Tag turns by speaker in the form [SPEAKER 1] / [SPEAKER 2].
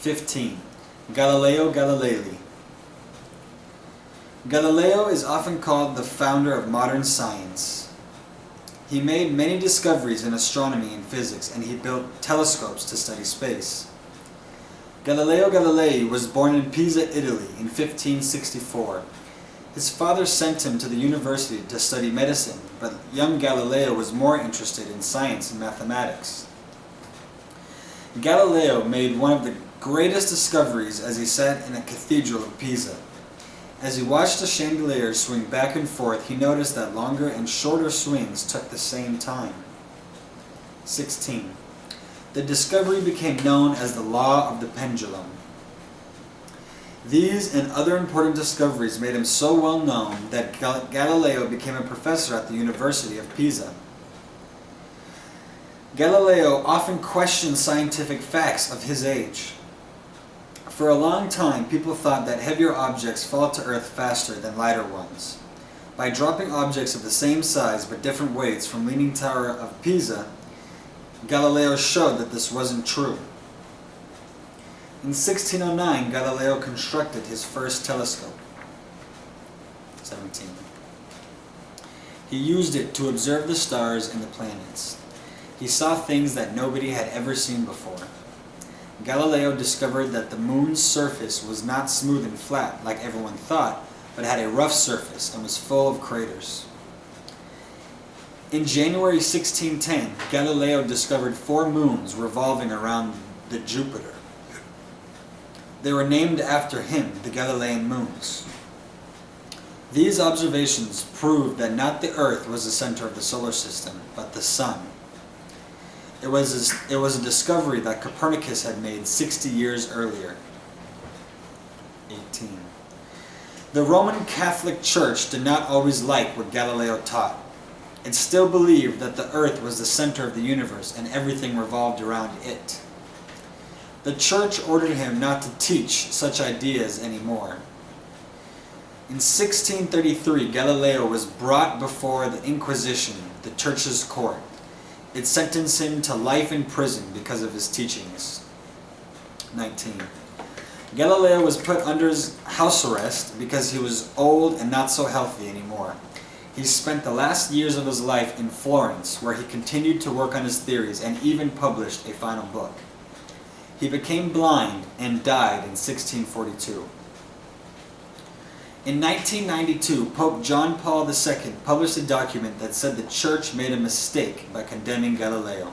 [SPEAKER 1] 15. Galileo Galilei. Galileo is often called the founder of modern science. He made many discoveries in astronomy and physics, and he built telescopes to study space. Galileo Galilei was born in Pisa, Italy in 1564. His father sent him to the university to study medicine, but young Galileo was more interested in science and mathematics. Galileo made one of the greatest discoveries as he sat in a cathedral of Pisa. As he watched the chandelier swing back and forth, he noticed that longer and shorter swings took the same time. 16. The discovery became known as the law of the pendulum. These and other important discoveries made him so well known that Galileo became a professor at the University of Pisa. Galileo often questioned scientific facts of his age. For a long time, people thought that heavier objects fall to Earth faster than lighter ones. By dropping objects of the same size but different weights from Leaning Tower of Pisa, Galileo showed that this wasn't true. In 1609, Galileo constructed his first telescope. 17. He used it to observe the stars and the planets. He saw things that nobody had ever seen before. Galileo discovered that the moon's surface was not smooth and flat like everyone thought, but had a rough surface and was full of craters. In January 1610, Galileo discovered 4 moons revolving around the Jupiter. They were named after him, the Galilean moons. These observations proved that not the Earth was the center of the solar system, but the Sun. It was a discovery that Copernicus had made 60 years earlier. 18. The Roman Catholic Church did not always like what Galileo taught. It still believed that the Earth was the center of the universe and everything revolved around it. The Church ordered him not to teach such ideas anymore. In 1633, Galileo was brought before the Inquisition, the Church's court. It sentenced him to life in prison because of his teachings. 19. Galileo was put under house arrest because he was old and not so healthy anymore. He spent the last years of his life in Florence, where he continued to work on his theories and even published a final book. He became blind and died in 1642. In 1992, Pope John Paul II published a document that said the Church made a mistake by condemning Galileo.